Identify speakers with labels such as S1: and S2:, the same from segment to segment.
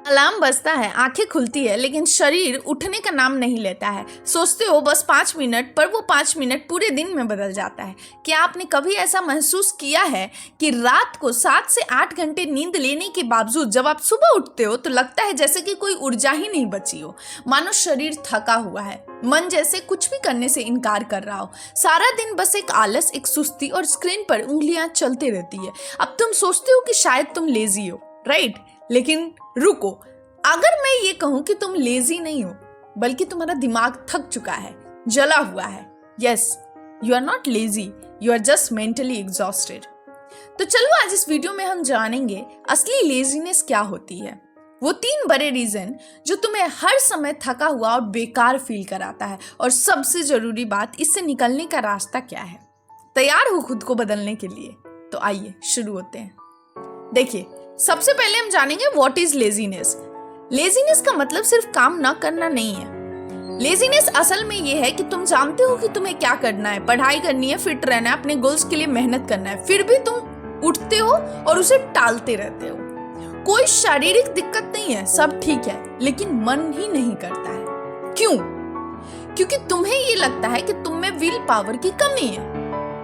S1: Alarm बजता है, आंखें खुलती है, लेकिन शरीर उठने का नाम नहीं लेता है। सोचते हो बस 5 मिनट, पर वो 5 मिनट पूरे दिन में बदल जाता है। क्या आपने कभी ऐसा महसूस किया है कि रात को 7 से 8 घंटे नींद लेने के बावजूद जब आप सुबह उठते हो तो लगता है जैसे कि कोई ऊर्जा ही नहीं बची हो, मानो शरीर थका हुआ है, मन जैसे कुछ भी करने से इनकार कर रहा हो। सारा दिन बस एक आलस, एक सुस्ती और स्क्रीन पर उंगलियां चलती रहती है। अब तुम सोचते हो कि शायद तुम लेजी हो, राइट? लेकिन रुको, अगर मैं ये कहूं कि तुम लेजी नहीं हो बल्कि तुम्हारा दिमाग थक चुका है, जला हुआ है, yes, you are not lazy, you are just mentally exhausted. तो चलो आज इस वीडियो में हम जानेंगे असली लेजीनेस क्या होती है, वो 3 बड़े रीजन जो तुम्हें हर समय थका हुआ और बेकार फील कराता है, और सबसे जरूरी बात, इससे निकलने का रास्ता क्या है। तैयार हो खुद को बदलने के लिए? तो आइए शुरू होते हैं। देखिए, सबसे पहले हम जानेंगे व्हाट इज लेजीनेस। लेजीनेस का मतलब सिर्फ काम ना करना नहीं है। लेजीनेस असल में ये है कि तुम जानते हो कि तुम्हें क्या करना है, पढ़ाई करनी है, फिट रहना है, अपने गोल्स के लिए मेहनत करना है, फिर भी तुम उठते हो और उसे टालते रहते हो। कोई शारीरिक दिक्कत नहीं है, सब ठीक है, लेकिन मन ही नहीं करता है। क्यों? क्योंकि तुम्हें ये लगता है कि तुम में विल पावर की कमी है।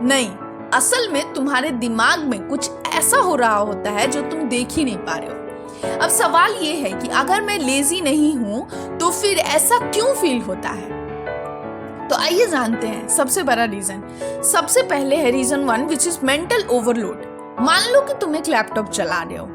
S1: नहीं, असल में तुम्हारे दिमाग में कुछ ऐसा हो रहा होता है जो तुम देख ही नहीं पा रहे हो। अब सवाल ये है कि अगर मैं लेजी नहीं हूं तो फिर ऐसा क्यों फील होता है? तो आइए जानते हैं सबसे बड़ा रीजन। सबसे पहले है reason 1, which is mental overload. मान लो कि तुम एक लैपटॉप चला रहे हो,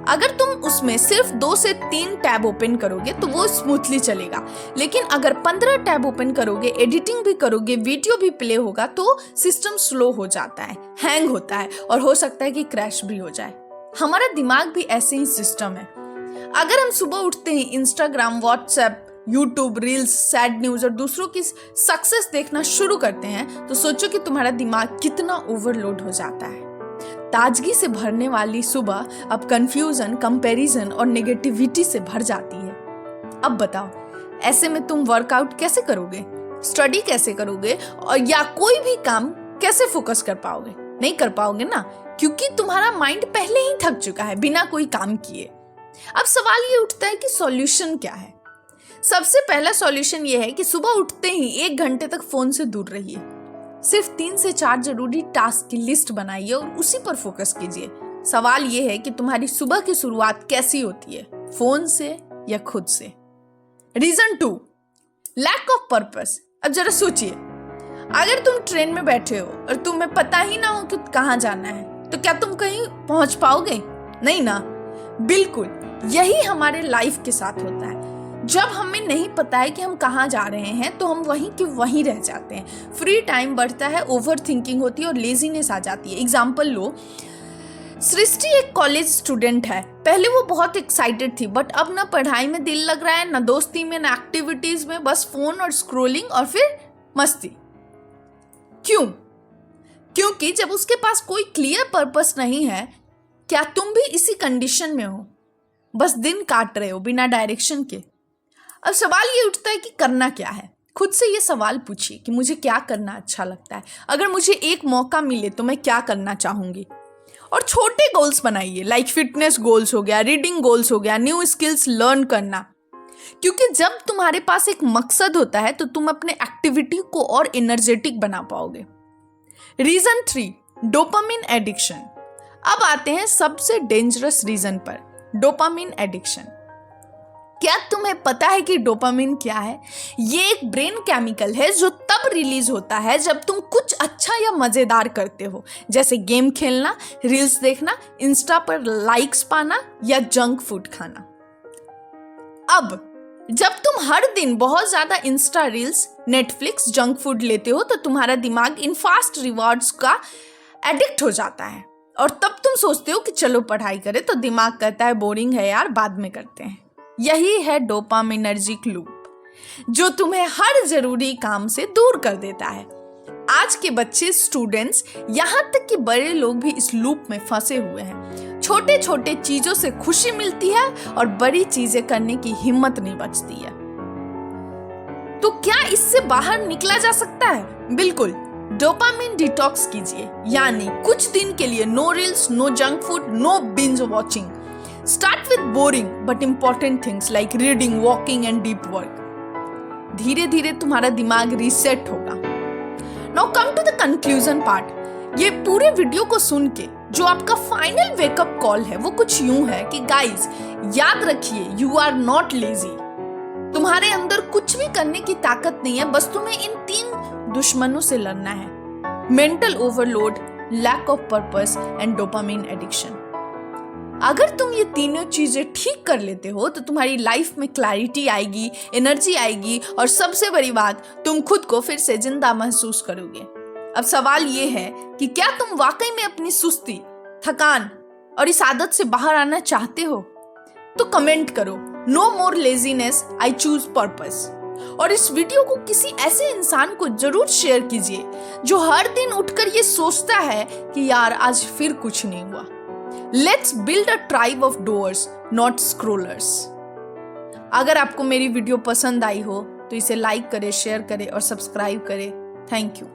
S1: अगर तुम उसमें सिर्फ 2 से 3 टैब ओपन करोगे तो वो स्मूथली चलेगा, लेकिन अगर 15 टैब ओपन करोगे, एडिटिंग भी करोगे, वीडियो भी प्ले होगा, तो सिस्टम स्लो हो जाता है, हैंग होता है और हो सकता है कि क्रैश भी हो जाए। हमारा दिमाग भी ऐसे ही सिस्टम है। अगर हम सुबह उठते ही Instagram, WhatsApp, YouTube, reels, sad news और दूसरों की सक्सेस देखना शुरू करते हैं तो सोचो कि तुम्हारा दिमाग कितना ओवरलोड हो जाता है। ताजगी से भरने वाली सुबह अब कंफ्यूजन, कंपैरिजन और नेगेटिविटी से भर जाती है। अब बताओ, ऐसे में तुम वर्कआउट कैसे करोगे, स्टडी कैसे करोगे, और या कोई भी काम कैसे फोकस कर पाओगे? नहीं कर पाओगे ना, क्योंकि तुम्हारा माइंड पहले ही थक चुका है बिना कोई काम किए। अब सवाल ये उठता है कि सॉल्यूशन क्या है? सबसे पहला सॉल्यूशन ये है कि सुबह उठते ही 1 घंटे तक फोन से दूर रहिए। सिर्फ 3 से 4 जरूरी टास्क की लिस्ट बनाइए और उसी पर फोकस कीजिए। सवाल ये है कि तुम्हारी सुबह की शुरुआत कैसी होती है, फोन से या खुद से? Reason 2, lack of purpose. अब जरा सोचिए, अगर तुम ट्रेन में बैठे हो और तुम्हें पता ही ना हो कि कहाँ जाना है, तो क्या तुम कहीं पहुंच पाओगे? नहीं ना। बिल्कुल यही हमारे लाइफ के साथ होता है। जब हमें नहीं पता है कि हम कहाँ जा रहे हैं तो हम वहीं के वहीं रह जाते हैं। फ्री टाइम बढ़ता है, ओवर थिंकिंग होती है और लेजीनेस आ जाती है। एग्जाम्पल लो, सृष्टि एक कॉलेज स्टूडेंट है। पहले वो बहुत एक्साइटेड थी, बट अब ना पढ़ाई में दिल लग रहा है, ना दोस्ती में, ना एक्टिविटीज में, बस फोन और स्क्रोलिंग और फिर मस्ती। क्यों? क्योंकि जब उसके पास कोई क्लियर पर्पस नहीं है। क्या तुम भी इसी कंडीशन में हो? बस दिन काट रहे हो बिना डायरेक्शन के। अब सवाल ये उठता है कि करना क्या है। खुद से ये सवाल पूछिए कि मुझे क्या करना अच्छा लगता है, अगर मुझे एक मौका मिले तो मैं क्या करना चाहूंगी। और छोटे गोल्स बनाइए, लाइक फिटनेस गोल्स हो गया, रीडिंग गोल्स हो गया, न्यू स्किल्स लर्न करना। क्योंकि जब तुम्हारे पास एक मकसद होता है तो तुम अपने एक्टिविटी को और एनर्जेटिक बना पाओगे। Reason 3, dopamine addiction. अब आते हैं सबसे डेंजरस रीजन पर, डोपामिन एडिक्शन। क्या तुम्हें पता है कि डोपामिन क्या है? ये एक ब्रेन केमिकल है जो तब रिलीज होता है जब तुम कुछ अच्छा या मजेदार करते हो, जैसे गेम खेलना, रील्स देखना, इंस्टा पर लाइक्स पाना या जंक फूड खाना। अब जब तुम हर दिन बहुत ज्यादा Insta reels, Netflix, junk food लेते हो तो तुम्हारा दिमाग इन फास्ट रिवॉर्ड्स का एडिक्ट हो जाता है, और तब तुम सोचते हो कि चलो पढ़ाई करें, तो दिमाग कहता है बोरिंग है यार, बाद में करते हैं। यही है डोपामिनर्जिक लूप, जो तुम्हें हर जरूरी काम से दूर कर देता है। आज के बच्चे, स्टूडेंट्स, यहाँ तक कि बड़े लोग भी इस लूप में फंसे हुए हैं। छोटे छोटे चीजों से खुशी मिलती है और बड़ी चीजें करने की हिम्मत नहीं बचती है। तो क्या इससे बाहर निकला जा सकता है? बिल्कुल, डोपामिन डिटॉक्स कीजिए, यानी कुछ दिन के लिए no reels, no junk food, no binge watching. Start with boring but important things like reading, walking and deep work. धीरे धीरे तुम्हारा दिमाग रीसेट होगा। Now come to the conclusion part. ये पूरे वीडियो को सुन के जो आपका फाइनल वेकअप कॉल है वो कुछ यूं है कि गाइस, याद रखिए, यू आर नॉट लेजी। तुम्हारे अंदर कुछ भी करने की ताकत नहीं है, बस तुम्हें इन 3 दुश्मनों से लड़ना है: mental overload, lack of purpose and dopamine addiction. अगर तुम ये तीनों चीजें ठीक कर लेते हो तो तुम्हारी लाइफ में क्लैरिटी आएगी, एनर्जी आएगी और सबसे बड़ी बात, तुम खुद को फिर से जिंदा महसूस करोगे। अब सवाल ये है कि क्या तुम वाकई में अपनी सुस्ती, थकान और इस आदत से बाहर आना चाहते हो? तो कमेंट करो, no more laziness, I choose purpose. और इस वीडियो को किसी ऐसे इंसान को जरूर शेयर कीजिए जो हर दिन उठकर ये सोचता है कि यार आज फिर कुछ नहीं हुआ। Let's build a tribe of doers, not scrollers. अगर आपको मेरी वीडियो पसंद आई हो तो इसे लाइक करें, शेयर करें और सब्सक्राइब करें। Thank you.